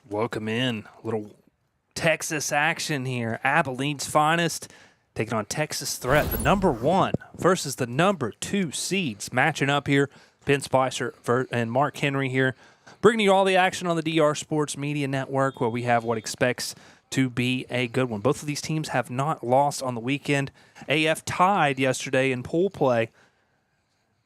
Welcome in. A little Texas action here. Abilene's finest taking on Texas Threat, the number 1 versus the number 2 seeds. Matching up here, Ben Spicer and Mark Henry here, bringing you all the action on the DR Sports Media Network, where we have what expects to be a good one. Both of these teams have not lost on the weekend. AF tied yesterday in pool play.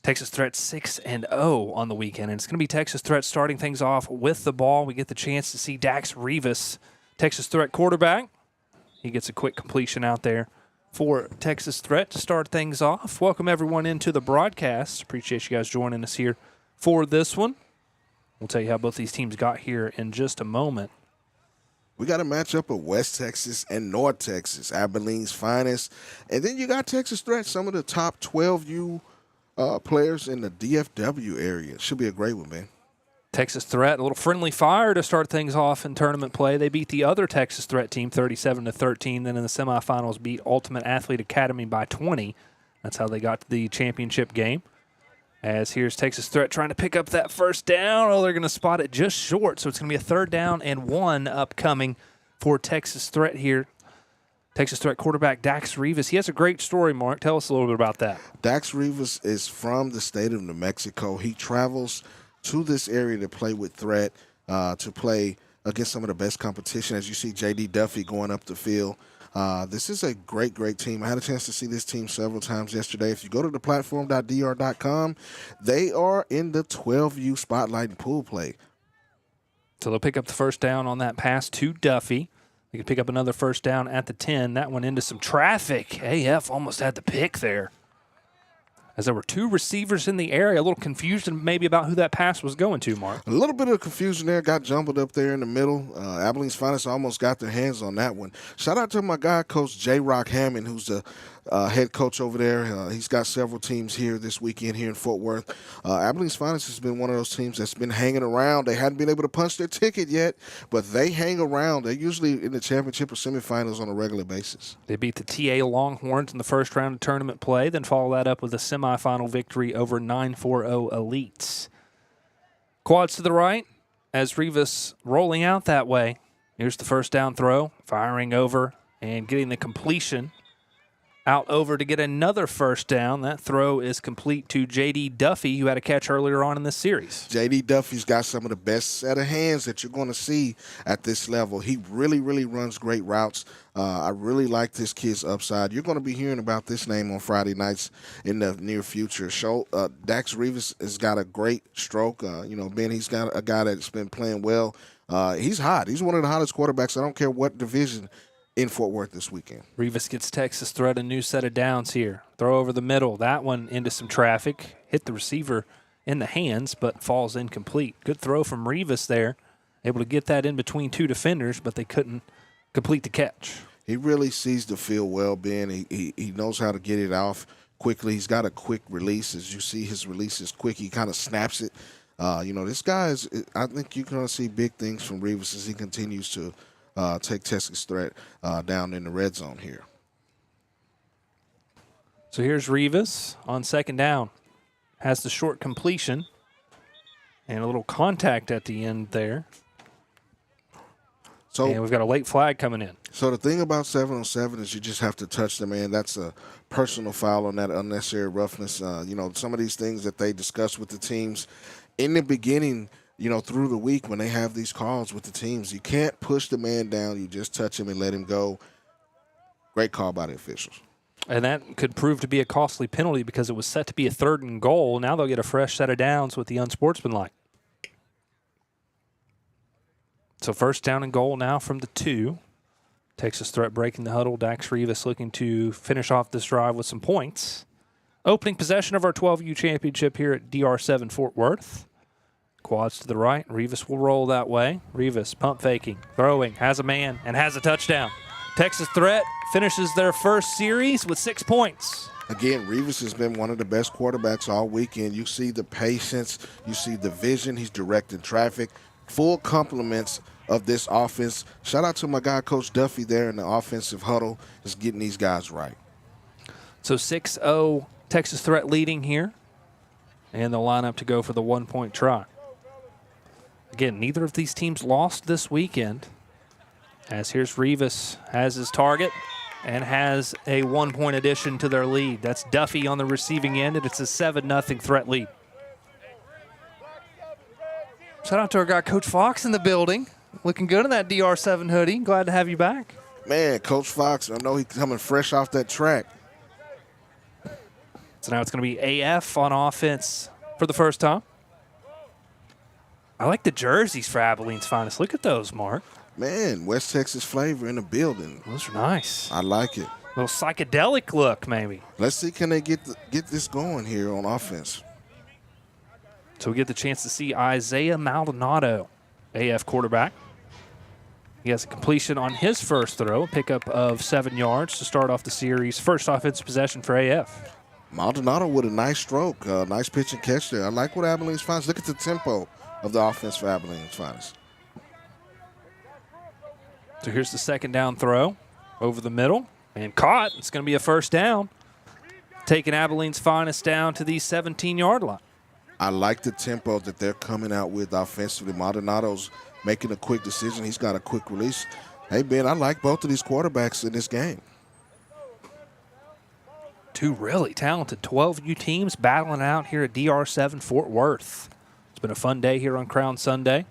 Texas Threat 6-0 on the weekend, and it's going to be Texas Threat starting things off with the ball. We get the chance to see Dax Rivas, Texas Threat quarterback. He gets a quick completion out there for Texas Threat to start things off. Welcome everyone into the broadcast. Appreciate you guys joining us here for this one. We'll tell you how both these teams got here in just a moment. We got a matchup of West Texas and North Texas, Abilene's finest. And then you got Texas Threat, some of the top 12U players in the DFW area. Should be a great one, man. Texas Threat, a little friendly fire to start things off in tournament play. They beat the other Texas Threat team 37-13. Then in the semifinals, beat Ultimate Athlete Academy by 20. That's how they got to the championship game. As here's Texas Threat trying to pick up that first down. Oh, they're going to spot it just short. So it's going to be a 3rd down and 1 upcoming for Texas Threat here. Texas Threat quarterback Dax Rivas. He has a great story, Mark. Tell us a little bit about that. Dax Rivas is from the state of New Mexico. He travels to this area to play with Threat, to play against some of the best competition. As you see J.D. Duffy going up the field. This is a great, great team. I had a chance to see this team several times yesterday. If you go to the platform.dr.com, they are in the 12U spotlight and pool play. So they'll pick up the first down on that pass to Duffy. They could pick up another first down at the 10. That went into some traffic. AF almost had the pick there, as there were 2 receivers in the area. A little confusion maybe about who that pass was going to, Mark. A little bit of confusion there. Got jumbled up there in the middle. Abilene's finest almost got their hands on that one. Shout out to my guy, Coach J. Rock Hammond, who's the head coach over there. He's got several teams here this weekend here in Fort Worth. Abilene's finest has been one of those teams that's been hanging around. They hadn't been able to punch their ticket yet, but they hang around. They're usually in the championship or semifinals on a regular basis. They beat the TA Longhorns in the first round of tournament play, then follow that up with a semifinal victory over 940 Elites. Quads to the right as Rivas rolling out that way. Here's the first down throw, firing over and getting the completion out over to get another first down. That throw is complete to J.D. Duffy, who had a catch earlier on in this series. J.D. Duffy's got some of the best set of hands that you're going to see at this level. He really, really runs great routes. I really like this kid's upside. You're going to be hearing about this name on Friday nights in the near future. Dax Rivas has got a great stroke. Ben, he's got a guy that's been playing well. He's hot. He's one of the hottest quarterbacks. I don't care what division in Fort Worth this weekend. Rivas gets Texas Threat a new set of downs here. Throw over the middle. That one into some traffic. Hit the receiver in the hands, but falls incomplete. Good throw from Rivas there. Able to get that in between 2 defenders, but they couldn't complete the catch. He really sees the field well, Ben. He knows how to get it off quickly. He's got a quick release. As you see, his release is quick. He kind of snaps it. This guy is – I think you're going to see big things from Rivas as he continues to take Texas Threat down in the red zone here. So here's Rivas on 2nd down. Has the short completion and a little contact at the end there. And we've got a late flag coming in. So the thing about 7-on-7 is you just have to touch the man. That's a personal foul on that unnecessary roughness. Some of these things that they discuss with the teams in the beginning – through the week when they have these calls with the teams, you can't push the man down. You just touch him and let him go. Great call by the officials. And that could prove to be a costly penalty because it was set to be a 3rd and goal. Now they'll get a fresh set of downs with the unsportsmanlike. So 1st down and goal now from the 2. Texas Threat breaking the huddle. Dax Rivas looking to finish off this drive with some points. Opening possession of our 12U championship here at DR7 Fort Worth. Quads to the right. Rivas will roll that way. Rivas pump faking, throwing, has a man, and has a touchdown. Texas Threat finishes their first series with 6 points. Again, Rivas has been one of the best quarterbacks all weekend. You see the patience. You see the vision. He's directing traffic. Full compliments of this offense. Shout out to my guy, Coach Duffy, there in the offensive huddle, is getting these guys right. So 6-0 Texas Threat leading here. And they'll line up to go for the 1-point try. Again, neither of these teams lost this weekend. As here's Rivas has his target and has a 1-point addition to their lead. That's Duffy on the receiving end, and it's a 7-0 threat lead. Shout out to our guy, Coach Fox, in the building. Looking good in that DR7 hoodie. Glad to have you back. Man, Coach Fox, I know he's coming fresh off that track. So now it's going to be AF on offense for the first time. I like the jerseys for Abilene's Finest. Look at those, Mark. Man, West Texas flavor in the building. Those are nice. I like it. A little psychedelic look, maybe. Let's see, can they get this going here on offense? So we get the chance to see Isaiah Maldonado, AF quarterback. He has a completion on his first throw, a pickup of 7 yards to start off the series. First offensive possession for AF. Maldonado with a nice stroke, nice pitch and catch there. I like what Abilene's Finest. Look at the tempo of the offense for Abilene's Finest. So here's the second down throw over the middle and caught. It's going to be a first down, taking Abilene's Finest down to the 17-yard line. I like the tempo that they're coming out with offensively. Maldonado's making a quick decision. He's got a quick release. Hey, Ben, I like both of these quarterbacks in this game. Two really talented 12U teams battling out here at DR7 Fort Worth. It's been a fun day here on Crown Sunday.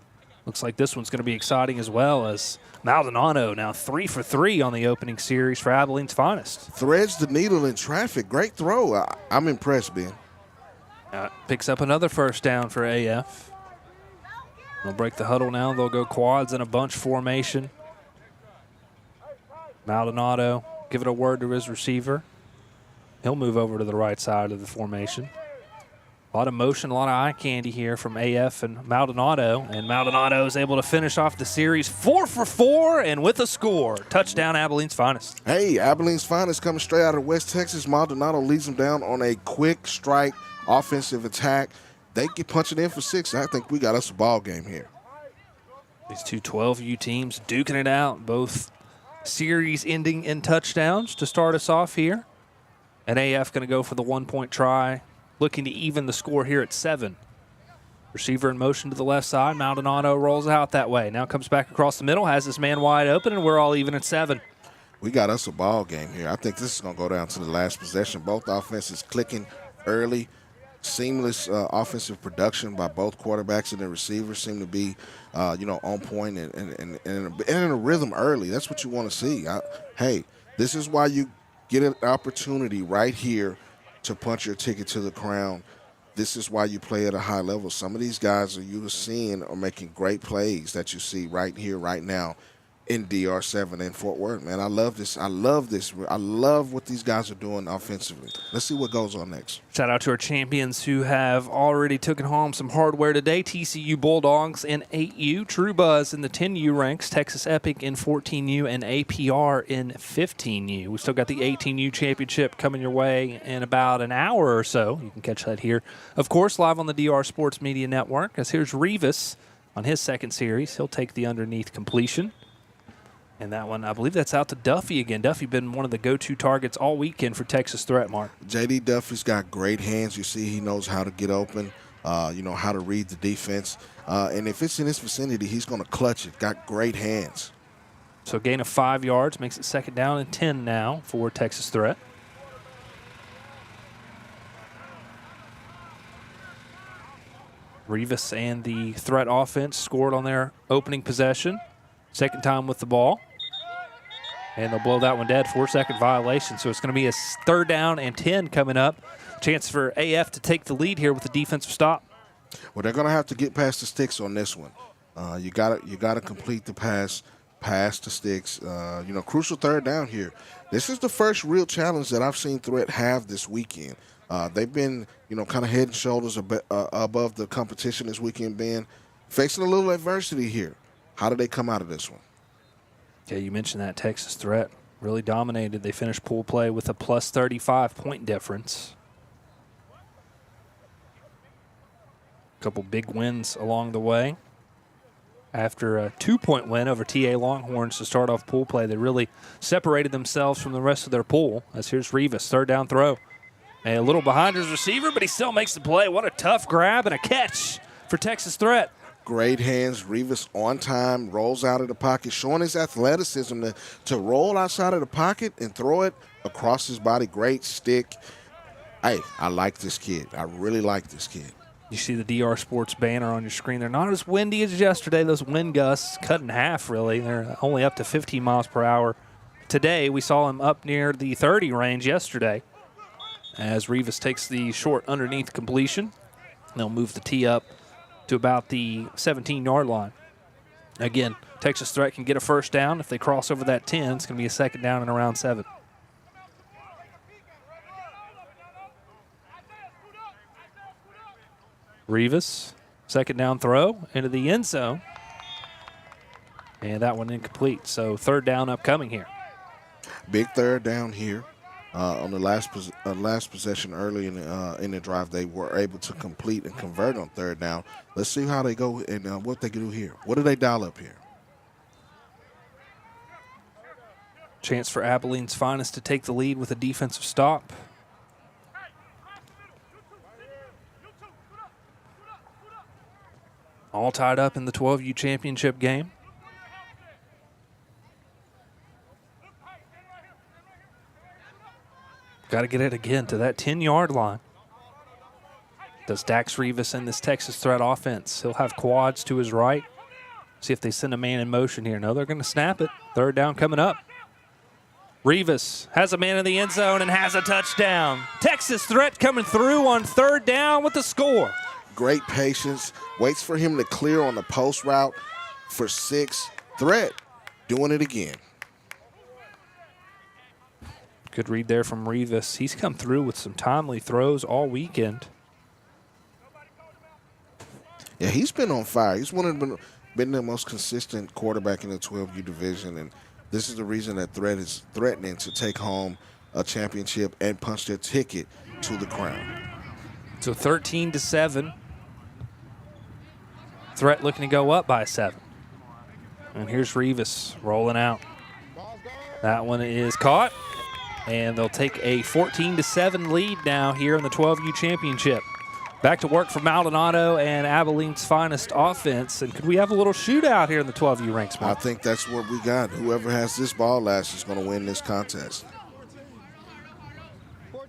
Looks like this one's going to be exciting as well, as Maldonado now 3 for 3 on the opening series for Abilene's Finest. Threads the needle in traffic. Great throw. I'm impressed, Ben. Picks up another first down for AF. They'll break the huddle now. They'll go quads in a bunch formation. Maldonado give it a word to his receiver. He'll move over to the right side of the formation. A lot of motion, a lot of eye candy here from AF and Maldonado. And Maldonado is able to finish off the series 4 for 4 and with a score. Touchdown, Abilene's Finest. Hey, Abilene's Finest coming straight out of West Texas. Maldonado leads them down on a quick strike offensive attack. They get punching in for 6. I think we got us a ball game here. These two 12U teams duking it out, both series ending in touchdowns to start us off here. And AF going to go for the 1-point try, looking to even the score here at 7. Receiver in motion to the left side. Maldonado rolls out that way. Now comes back across the middle, has this man wide open, and we're all even at 7. We got us a ball game here. I think this is going to go down to the last possession. Both offenses clicking early. Seamless offensive production by both quarterbacks and the receivers seem to be, on point and in a rhythm early. That's what you want to see. Hey, this is why you get an opportunity right here to punch your ticket to the crown. This is why you play at a high level. Some of these guys you're seeing are making great plays that you see right here, right now in DR7 in Fort Worth. Man, I love this. I love this. I love what these guys are doing offensively. Let's see what goes on next. Shout out to our champions who have already taken home some hardware today. TCU Bulldogs in 8U, True Buzz in the 10U ranks, Texas Epic in 14U, and APR in 15U. We still got the 18U championship coming your way in about an hour or so. You can catch that here, of course, live on the DR Sports Media Network. As here's Rivas on his second series. He'll take the underneath completion. And that one, I believe that's out to Duffy again. Duffy been one of the go-to targets all weekend for Texas Threat, Mark. J.D. Duffy's got great hands. You see he knows how to get open, how to read the defense. And if it's in his vicinity, he's going to clutch it. Got great hands. So gain of 5 yards makes it second down and 10 now for Texas Threat. Rivas and the Threat offense scored on their opening possession. Second time with the ball. And they'll blow that one dead, 4-second violation. So it's going to be a third down and 10 coming up. Chance for AF to take the lead here with a defensive stop. Well, they're going to have to get past the sticks on this one. You got to complete the pass past the sticks. Crucial third down here. This is the first real challenge that I've seen Threat have this weekend. They've been, kind of head and shoulders above the competition this weekend, Ben. Facing a little adversity here. How do they come out of this one? Yeah, you mentioned that Texas Threat really dominated. They finished pool play with a plus 35 point difference. A couple big wins along the way. After a 2-point win over TA Longhorns to start off pool play, they really separated themselves from the rest of their pool. As here's Rivas, third down throw. And a little behind his receiver, but he still makes the play. What a tough grab and a catch for Texas Threat. Great hands. Rivas on time, rolls out of the pocket, showing his athleticism to roll outside of the pocket and throw it across his body. Great stick. Hey, I like this kid. I really like this kid. You see the DR Sports banner on your screen. They're not as windy as yesterday. Those wind gusts cut in half, really. They're only up to 15 miles per hour. Today, we saw him up near the 30 range yesterday as Rivas takes the short underneath completion. They'll move the tee up to about the 17-yard line. Again, Texas Threat can get a first down. If they cross over that 10, it's going to be a second down and around 7. Rivas, second down throw into the end zone. And that one incomplete. So third down upcoming here. Big third down here. On the last possession early in the drive, they were able to complete and convert on third down. Let's see how they go and what they can do here. What do they dial up here? Chance for Abilene's Finest to take the lead with a defensive stop. All tied up in the 12U championship game. Got to get it again to that 10-yard line. Does Dax Rivas in this Texas Threat offense? He'll have quads to his right. See if they send a man in motion here. No, they're going to snap it. Third down coming up. Rivas has a man in the end zone and has a touchdown. Texas Threat coming through on third down with the score. Great patience. Waits for him to clear on the post route for 6. Threat doing it again. Good read there from Rivas. He's come through with some timely throws all weekend. Yeah, he's been on fire. He's been the most consistent quarterback in the 12U division, and this is the reason that Threat is threatening to take home a championship and punch their ticket to the crown. So 13-7. Threat looking to go up by 7. And here's Rivas rolling out. That one is caught. And they'll take a 14-7 lead now here in the 12U championship. Back to work for Maldonado and Abilene's Finest offense. And could we have a little shootout here in the 12U ranks, Mark? I think that's what we got. Whoever has this ball last is going to win this contest. 14-7.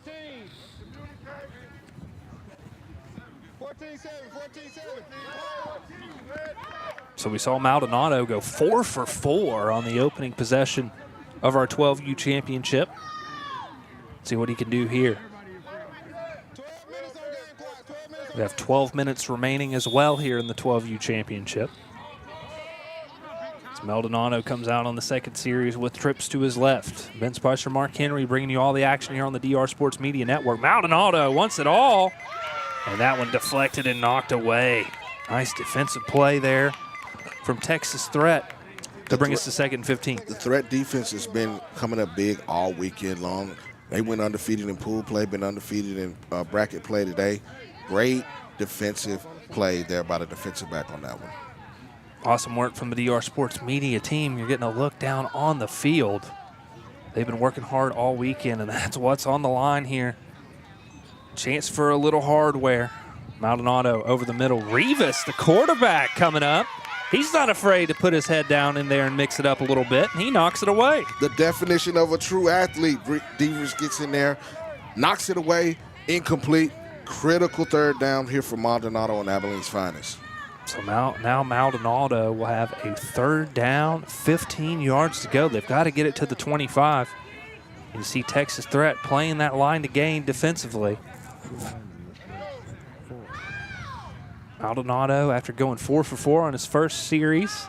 So we saw Maldonado go 4 for 4 on the opening possession of our 12U championship. See what he can do here. We have 12 minutes remaining as well here in the 12U championship. As Maldonado comes out on the second series with trips to his left. Ben Spicer, Mark Henry bringing you all the action here on the DR Sports Media Network. Maldonado wants it all. And that one deflected and knocked away. Nice defensive play there from Texas Threat to bring us to second and 15. The Threat defense has been coming up big all weekend long. They went undefeated in pool play, been undefeated in bracket play today. Great defensive play there by the defensive back on that one. Awesome work from the DR Sports Media team. You're getting a look down on the field. They've been working hard all weekend, and that's what's on the line here. Chance for a little hardware. Maldonado over the middle. Rivas, the quarterback, coming up. He's not afraid to put his head down in there and mix it up a little bit, and he knocks it away. The definition of a true athlete. Devers gets in there, knocks it away, incomplete. Critical third down here for Maldonado and Abilene's Finest. So now Maldonado will have a third down, 15 yards to go. They've got to get it to the 25. You see Texas Threat playing that line to gain defensively. Maldonado, after going 4 for 4 on his first series,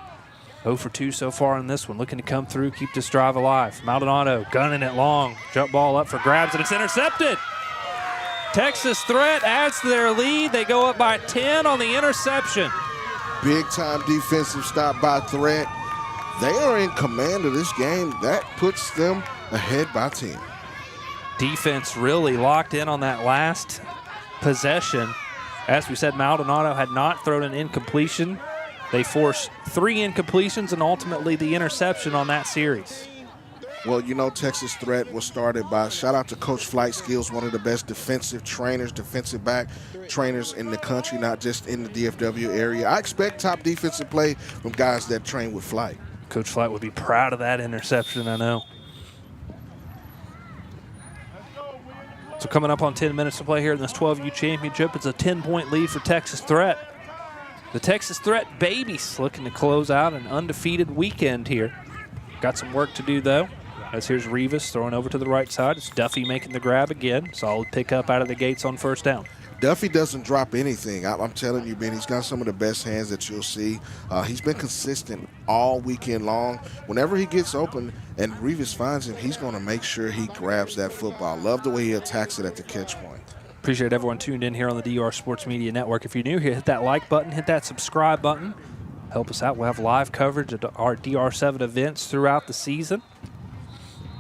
0 for 2 so far in this one, looking to come through, keep this drive alive. Maldonado gunning it long, jump ball up for grabs, and it's intercepted. Texas Threat adds to their lead. They go up by 10 on the interception. Big time defensive stop by Threat. They are in command of this game. That puts them ahead by 10. Defense really locked in on that last possession. As we said, Maldonado had not thrown an incompletion. They forced 3 incompletions and ultimately the interception on that series. Well, you know, Texas Threat was started by, shout out to Coach Flight Skills, one of the best defensive trainers, defensive back trainers in the country, not just in the DFW area. I expect top defensive play from guys that train with Flight. Coach Flight would be proud of that interception, I know. So coming up on 10 minutes to play here in this 12U championship, it's a 10-point lead for Texas Threat. The Texas Threat Babies looking to close out an undefeated weekend here. Got some work to do, though. As here's Rivas throwing over to the right side. It's Duffy making the grab again. Solid pickup out of the gates on first down. Duffy doesn't drop anything. I'm telling you, Ben, he's got some of the best hands that you'll see. He's been consistent all weekend long. Whenever he gets open and Rivas finds him, he's going to make sure he grabs that football. Love the way he attacks it at the catch point. Appreciate everyone tuned in here on the DR Sports Media Network. If you're new here, hit that like button, hit that subscribe button. Help us out. We'll have live coverage at our DR7 events throughout the season.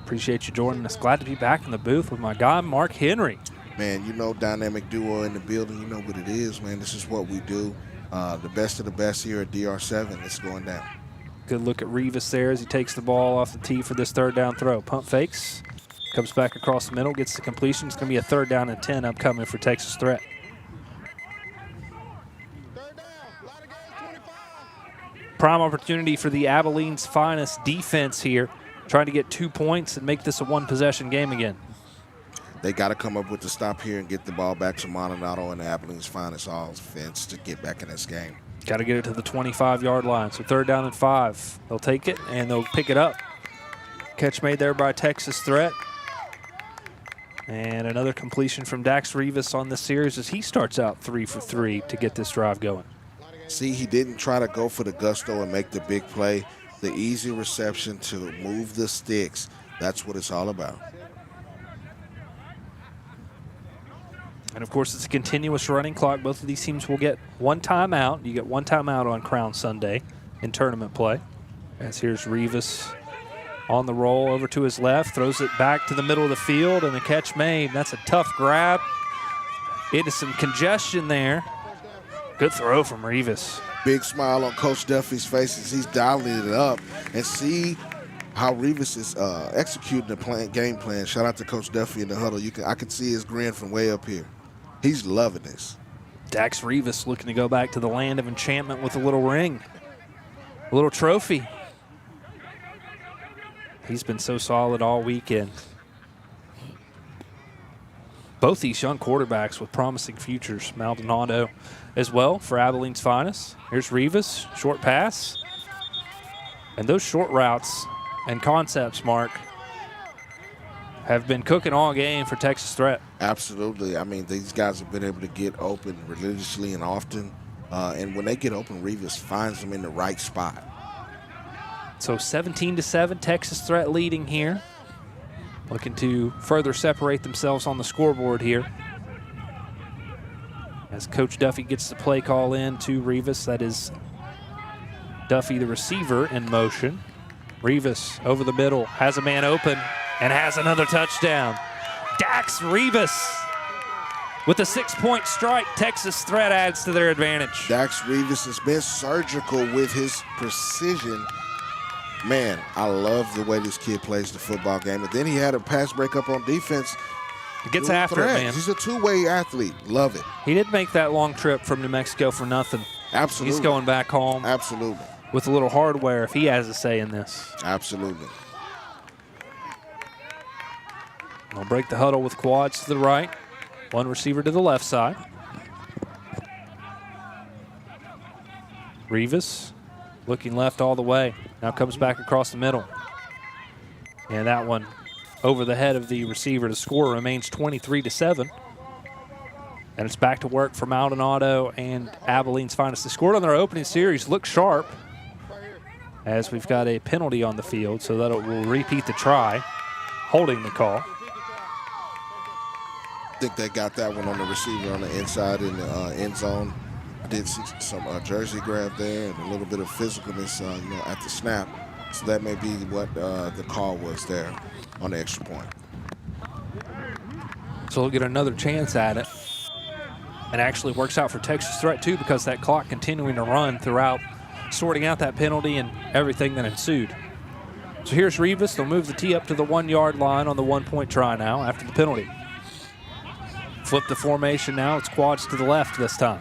Appreciate you joining us. Glad to be back in the booth with my guy, Mark Henry. Man, you know, dynamic duo in the building. You know what it is, man. This is what we do. The best of the best here at DR7. It's going down. Good look at Rivas there as he takes the ball off the tee for this third down throw. Pump fakes, comes back across the middle, gets the completion. It's going to be a 3rd down and 10 upcoming for Texas Threat. Prime opportunity for the Abilene's finest defense here, trying to get 2 points and make this a one-possession game again. They got to come up with the stop here and get the ball back to Maldonado and the Abilene's finest offense to get back in this game. Got to get it to the 25-yard line. So 3rd down and 5. They'll take it and they'll pick it up. Catch made there by Texas Threat. And another completion from Dax Rivas on this series as he starts out 3 for 3 to get this drive going. See, he didn't try to go for the gusto and make the big play. The easy reception to move the sticks. That's what it's all about. And, of course, it's a continuous running clock. Both of these teams will get 1 timeout. You get 1 timeout on Crown Sunday in tournament play. As here's Rivas on the roll over to his left, throws it back to the middle of the field, and the catch made. That's a tough grab. Into some congestion there. Good throw from Rivas. Big smile on Coach Duffy's face as he's dialing it up, and see how Rivas is executing the game plan. Shout out to Coach Duffy in the huddle. I can see his grin from way up here. He's loving this. Dax Rivas looking to go back to the land of enchantment with a little ring, a little trophy. He's been so solid all weekend. Both these young quarterbacks with promising futures. Maldonado as well for Abilene's finest. Here's Rivas, short pass. And those short routes and concepts, Mark, have been cooking all game for Texas Threat. Absolutely. I mean, these guys have been able to get open religiously and often. And when they get open, Rivas finds them in the right spot. So 17-7, Texas Threat leading here. Looking to further separate themselves on the scoreboard here. As Coach Duffy gets the play call in to Rivas. That is Duffy, the receiver, in motion. Rivas over the middle, has a man open, and has another touchdown. Dax Rivas with a 6-point strike. Texas Threat adds to their advantage. Dax Rivas has been surgical with his precision. Man, I love the way this kid plays the football game. And then he had a pass breakup on defense. He gets after it, man. He's a two-way athlete. Love it. He didn't make that long trip from New Mexico for nothing. Absolutely. He's going back home. Absolutely. With a little hardware if he has a say in this. Absolutely. They'll break the huddle with quads to the right. One receiver to the left side. Rivas looking left all the way. Now comes back across the middle. And that one over the head of the receiver. The score remains 23-7. And it's back to work for Maldonado and Abilene's finest. They scored on their opening series. Look sharp. As we've got a penalty on the field, so that it will repeat the try, holding the call. I think they got that one on the receiver on the inside in the end zone. I did see some jersey grab there and a little bit of physicalness at the snap. So that may be what the call was there on the extra point. So they'll get another chance at it. It actually works out for Texas Threat, too, because that clock continuing to run throughout, sorting out that penalty and everything that ensued. So here's Rivas. They'll move the tee up to the 1 yard line on the 1-point try now after the penalty. Flip the formation now. It's quads to the left this time.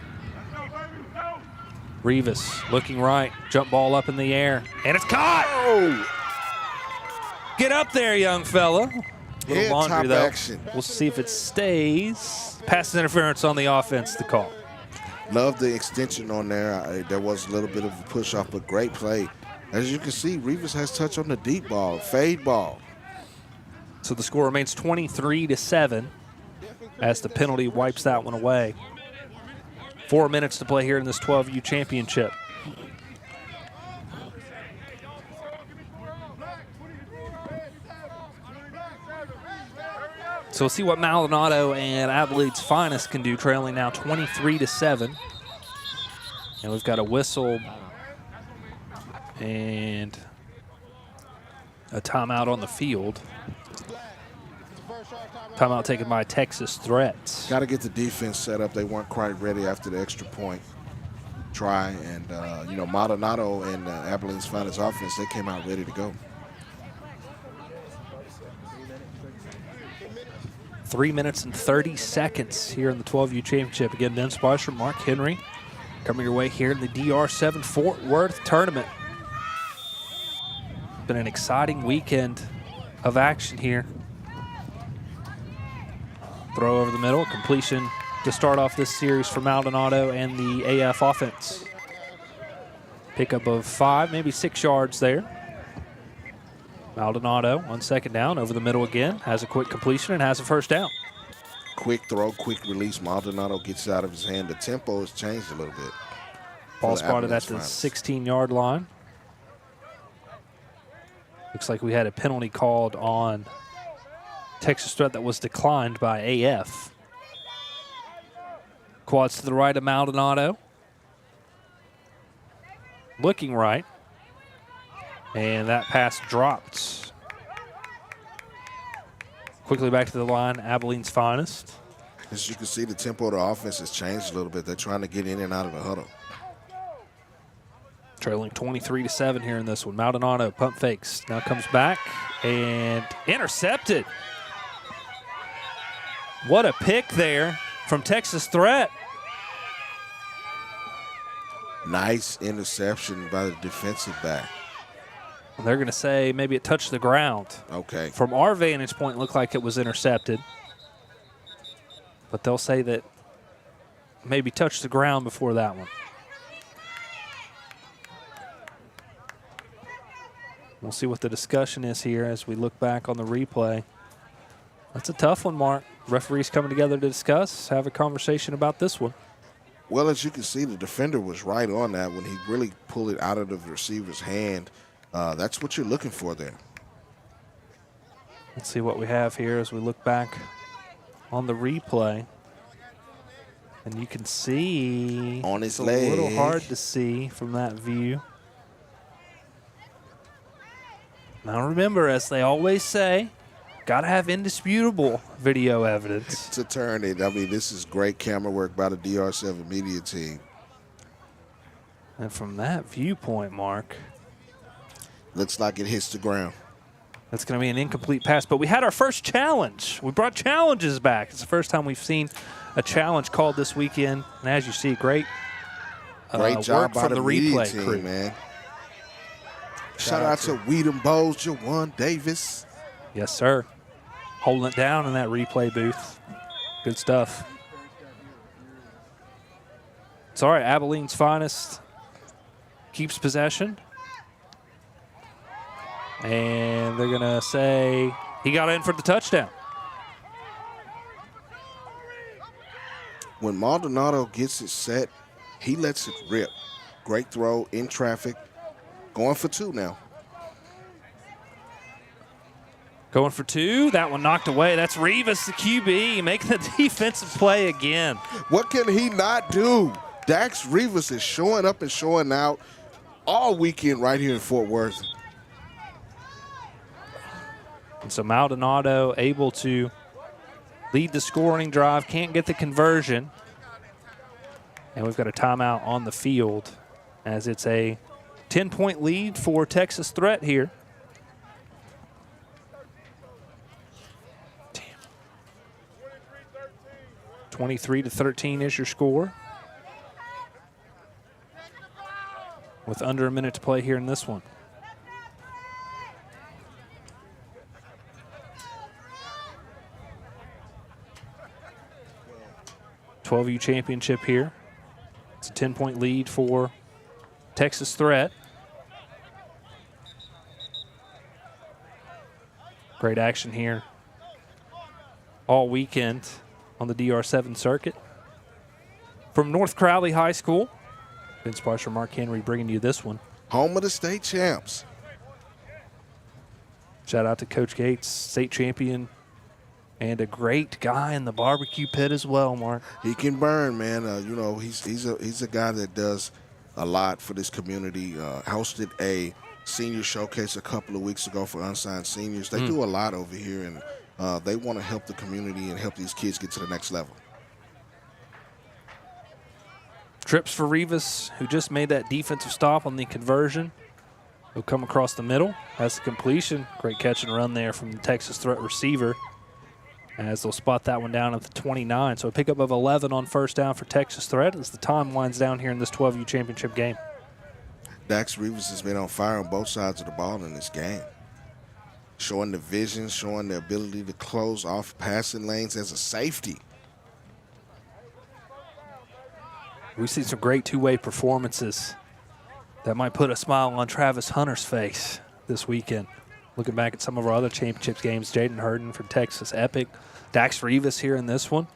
Rivas looking right. Jump ball up in the air. And it's caught! Oh! Get up there, young fella. Little laundry, top though. action. We'll see if it stays. Pass interference on the offense to call. Love the extension on there. There was a little bit of a push off, but great play. As you can see, Rivas has touch on the deep ball, fade ball. So the score remains 23-7 as the penalty wipes that one away. 4 minutes to play here in this 12U championship. So we'll see what Maldonado and Abilene's Finest can do, trailing now 23-7. And we've got a whistle and a timeout on the field. Timeout taken by Texas Threats. Got to get the defense set up. They weren't quite ready after the extra point try. And, Maldonado and Abilene's Finest offense, they came out ready to go. 3 minutes and 30 seconds here in the 12U championship. Again, Ben Spicer, Mark Henry, coming your way here in the DR7 Fort Worth tournament. Been an exciting weekend of action here. Throw over the middle, completion to start off this series for Maldonado and the AF offense. Pickup of 5, maybe 6 yards there. Maldonado on second down, over the middle again, has a quick completion and has a first down. Quick throw, quick release. Maldonado gets out of his hand. The tempo has changed a little bit. Ball spotted at the 16-yard line. Looks like we had a penalty called on Texas Threat that was declined by AF. Quads to the right of Maldonado. Looking right. And that pass dropped. Quickly back to the line, Abilene's Finest. As you can see, the tempo of the offense has changed a little bit. They're trying to get in and out of the huddle. Trailing 23-7 here in this one. Maldonado pump fakes. Now comes back and intercepted. What a pick there from Texas Threat. Nice interception by the defensive back. They're going to say maybe it touched the ground. Okay. From our vantage point, it looked like it was intercepted. But they'll say that maybe touched the ground before that one. We'll see what the discussion is here as we look back on the replay. That's a tough one, Mark. Referees coming together to discuss, have a conversation about this one. Well, as you can see, the defender was right on that when he really pulled it out of the receiver's hand. That's what you're looking for there. Let's see what we have here as we look back on the replay. And you can see on his it's leg. a little hard to see from that view. Now remember, as they always say, got to have indisputable video evidence to turn it. I mean, this is great camera work by the DR7 media team. And from that viewpoint, Mark, looks like it hits the ground. That's going to be an incomplete pass. But we had our first challenge. We brought challenges back. It's the first time we've seen a challenge called this weekend. And as you see, great job work by from the media replay team, crew. Man. Shout out to Weedham Bowles, Jawan Davis. Yes, sir. Holding it down in that replay booth. Good stuff. It's all right. Abilene's Finest keeps possession. And they're going to say he got in for the touchdown. When Maldonado gets it set, he lets it rip. Great throw in traffic. Going for 2 now. Going for 2. That one knocked away. That's Rivas, the QB, making the defensive play again. What can he not do? Dax Rivas is showing up and showing out all weekend right here in Fort Worth. And so Maldonado able to lead the scoring drive, can't get the conversion. And we've got a timeout on the field as it's a 10-point lead for Texas Threat here 23-13 is your score, with under a minute to play here in this one. U championship here. It's a 10-point lead for Texas Threat. Great action here all weekend on the DR7 circuit. From North Crowley High School, Vince Spicer, Mark Henry bringing you this one. Home of the state champs. Shout out to Coach Gates, state champion, and a great guy in the barbecue pit as well, Mark. He can burn, man. You know, he's a guy that does a lot for this community. Hosted a senior showcase a couple of weeks ago for unsigned seniors. They do a lot over here, and they want to help the community and help these kids get to the next level. Trips for Rivas, who just made that defensive stop on the conversion. He'll come across the middle, has the completion. Great catch and run there from the Texas Threat receiver, as they'll spot that one down at the 29. So a pickup of 11 on first down for Texas Threat as the time winds down here in this 12U championship game. Dax Rivas has been on fire on both sides of the ball in this game. Showing the vision, showing the ability to close off passing lanes as a safety. We've seen some great two-way performances that might put a smile on Travis Hunter's face this weekend. Looking back at some of our other championships games, Jaden Hurden from Texas Epic, Dax Rivas here in this one.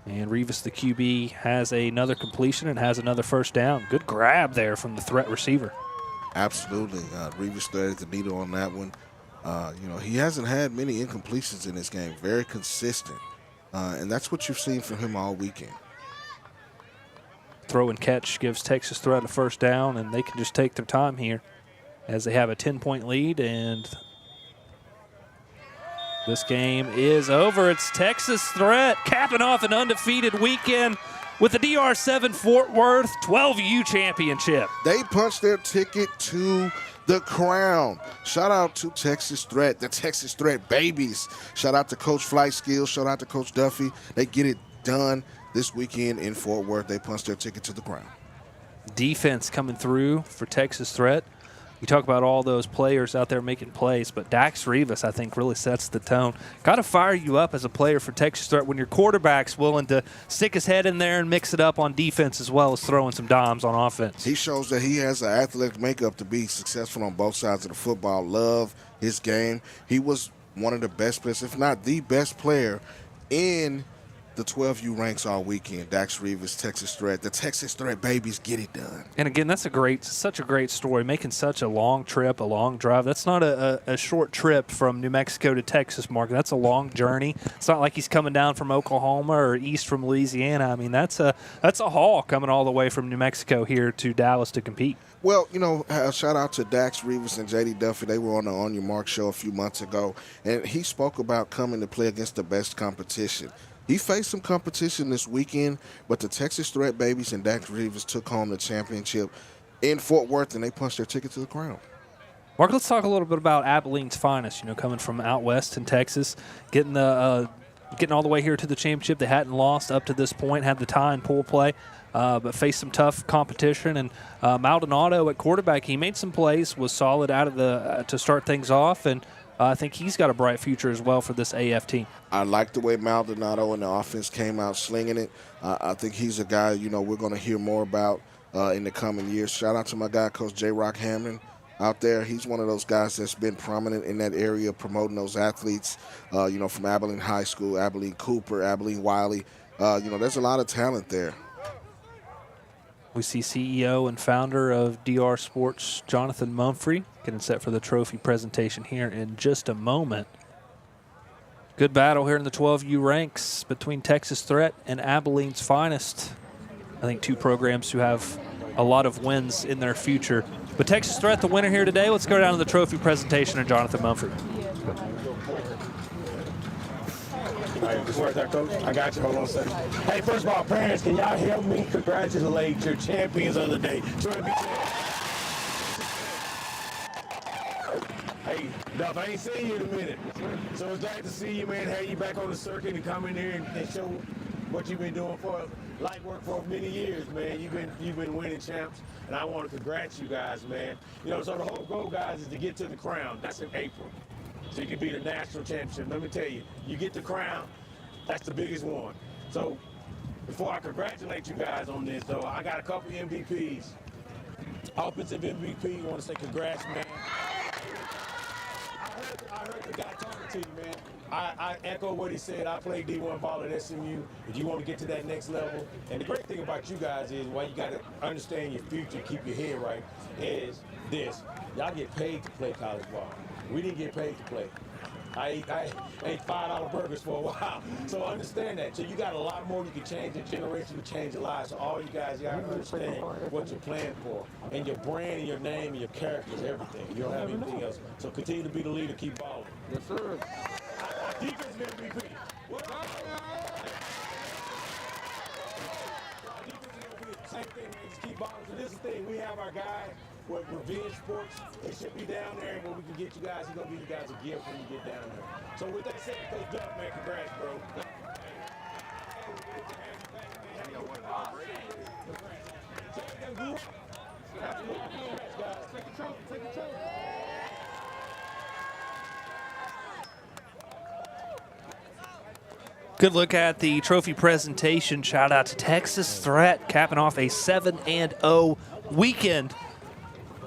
And Rivas, the QB, has another completion and has another first down. Good grab there from the Threat receiver. Absolutely. Rivas threaded the needle on that one. You know, he hasn't had many incompletions in this game. Very consistent. And that's what you've seen from him all weekend. Throw and catch gives Texas Threat a first down, and they can just take their time here as they have a 10-point lead, and this game is over. It's Texas Threat capping off an undefeated weekend with the DR7 Fort Worth 12U championship. They punched their ticket to the crown. Shout out to Texas Threat, the Texas Threat babies. Shout out to Coach Flight Skills. Shout out to Coach Duffy. They get it done this weekend in Fort Worth. They punched their ticket to the crown. Defense coming through for Texas Threat. You talk about all those players out there making plays, but Dax Rivas, I think, really sets the tone. Got to fire you up as a player for Texas Threat when your quarterback's willing to stick his head in there and mix it up on defense as well as throwing some dimes on offense. He shows that he has an athletic makeup to be successful on both sides of the football. Love his game. He was one of the best players, if not the best player, in the 12U ranks all weekend. Dax Rivas, Texas Threat. The Texas Threat babies get it done. And again, that's such a great story. Making such a long trip, a long drive. That's not a short trip from New Mexico to Texas, Mark. That's a long journey. It's not like he's coming down from Oklahoma or east from Louisiana. I mean, that's a haul coming all the way from New Mexico here to Dallas to compete. Well, you know, shout out to Dax Rivas and J.D. Duffy. They were on the On Your Mark show a few months ago, and he spoke about coming to play against the best competition. He faced some competition this weekend, but the Texas Threat babies and Dax Rivas took home the championship in Fort Worth, and they punched their ticket to the crown. Mark, let's talk a little bit about Abilene's finest. You know, coming from out west in Texas, getting all the way here to the championship. They hadn't lost up to this point, had the tie and pull play, but faced some tough competition. And Maldonado at quarterback, he made some plays, was solid out of to start things off, and I think he's got a bright future as well for this AF team. I like the way Maldonado and the offense came out slinging it. I think he's a guy, you know, we're going to hear more about in the coming years. Shout out to my guy, Coach J. Rock Hammond out there. He's one of those guys that's been prominent in that area, promoting those athletes, you know, from Abilene High School, Abilene Cooper, Abilene Wiley. You know, there's a lot of talent there. We see CEO and founder of DR Sports, Jonathan Mumphrey, getting set for the trophy presentation here in just a moment. Good battle here in the 12U ranks between Texas Threat and Abilene's finest. I think two programs who have a lot of wins in their future. But Texas Threat, the winner here today. Let's go down to the trophy presentation and Jonathan Mumphrey. Coach. I got you. Hold on a second. Hey, first of all, parents, can y'all help me congratulate your champions of the day? Hey, Hey, Duff, I ain't seen you in a minute. So it's glad to see you, man. Have you back on the circuit and come in here and show what you've been doing for light work for many years, man. You've been winning champs, and I want to congratulate you guys, man. You know, so the whole goal, guys, is to get to the crown. That's in April. So you can be the national championship. Let me tell you, you get the crown, that's the biggest one. So before I congratulate you guys on this, though, I got a couple MVPs. Offensive MVP, want to say congrats, man. I heard the guy talking to you, man. I echo what he said. I played D1 ball at SMU. If you want to get to that next level, and the great thing about you guys is why you got to understand your future, keep your head right, is this. Y'all get paid to play college ball. We didn't get paid to play. I ate $5 burgers for a while. So understand that. So you got a lot more you can change. The generation can change your lives. So all you guys got to understand what you're playing for. And your brand and your name and your character is everything. You don't have anything else. So continue to be the leader. Keep balling. Yes, sir. Defense MVP. Same thing, man. Just keep balling. So this is the thing. We have our guy with Revenge Sports. He should be down there, and when we can get you guys, he's going to give you guys a gift when you get down there. So with that said, Coach Duff, man, congrats, bro. Take the trophy. Take the trophy. Good look at the trophy presentation. Shout out to Texas Threat, capping off a 7-0 weekend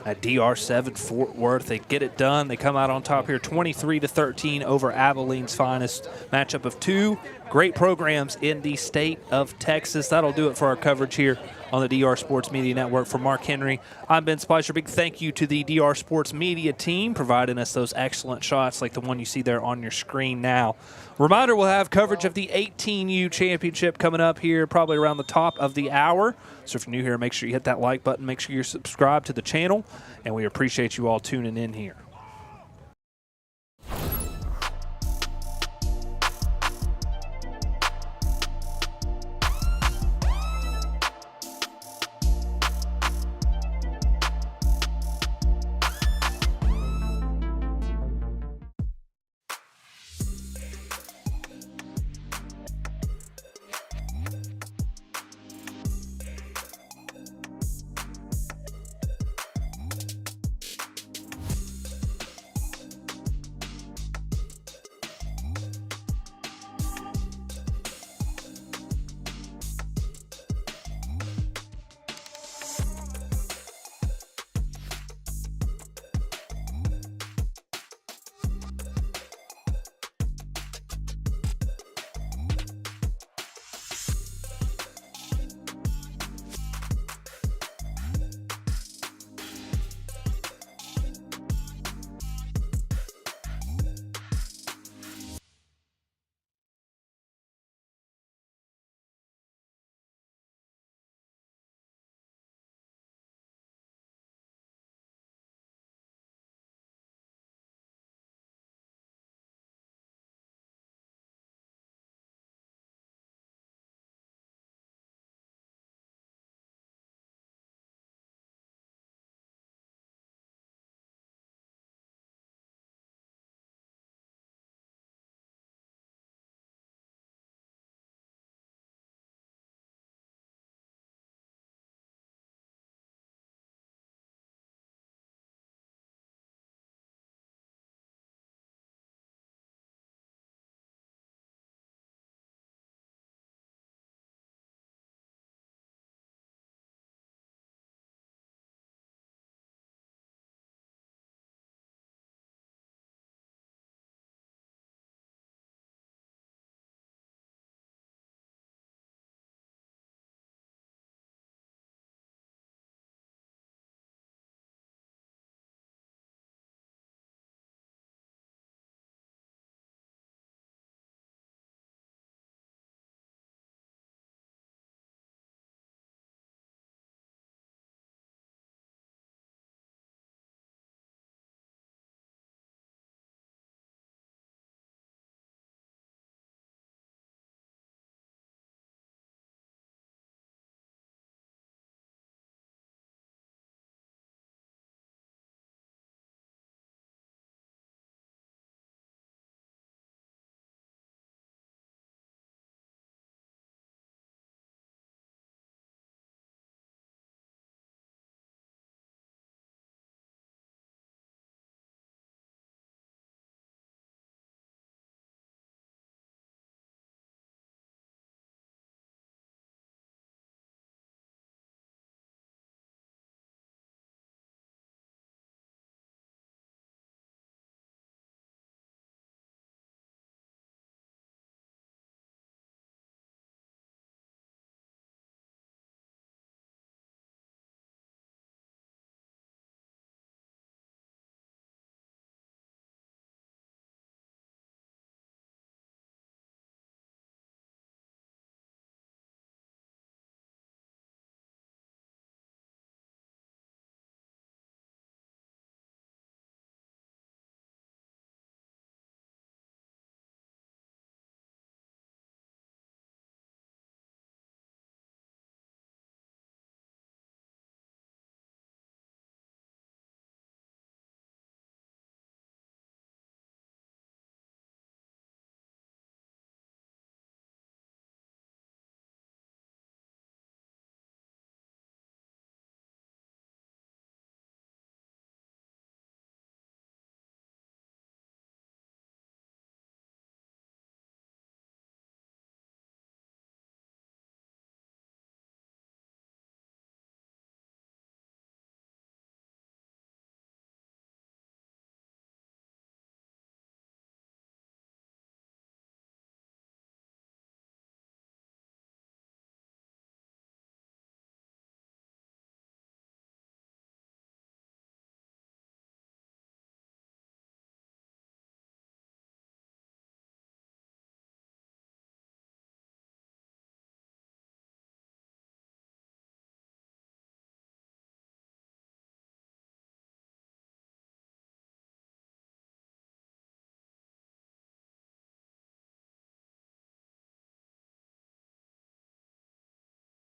at DR7 Fort Worth. They get it done. They come out on top here 23-13 over Abilene's Finest. Matchup of two great programs in the state of Texas. That'll do it for our coverage here on the DR Sports Media Network. For Mark Henry, I'm Ben Spicer. Big thank you to the DR Sports Media team providing us those excellent shots like the one you see there on your screen now. Reminder, we'll have coverage of the 18U Championship coming up here probably around the top of the hour. So if you're new here, make sure you hit that like button. Make sure you're subscribed to the channel. And we appreciate you all tuning in here.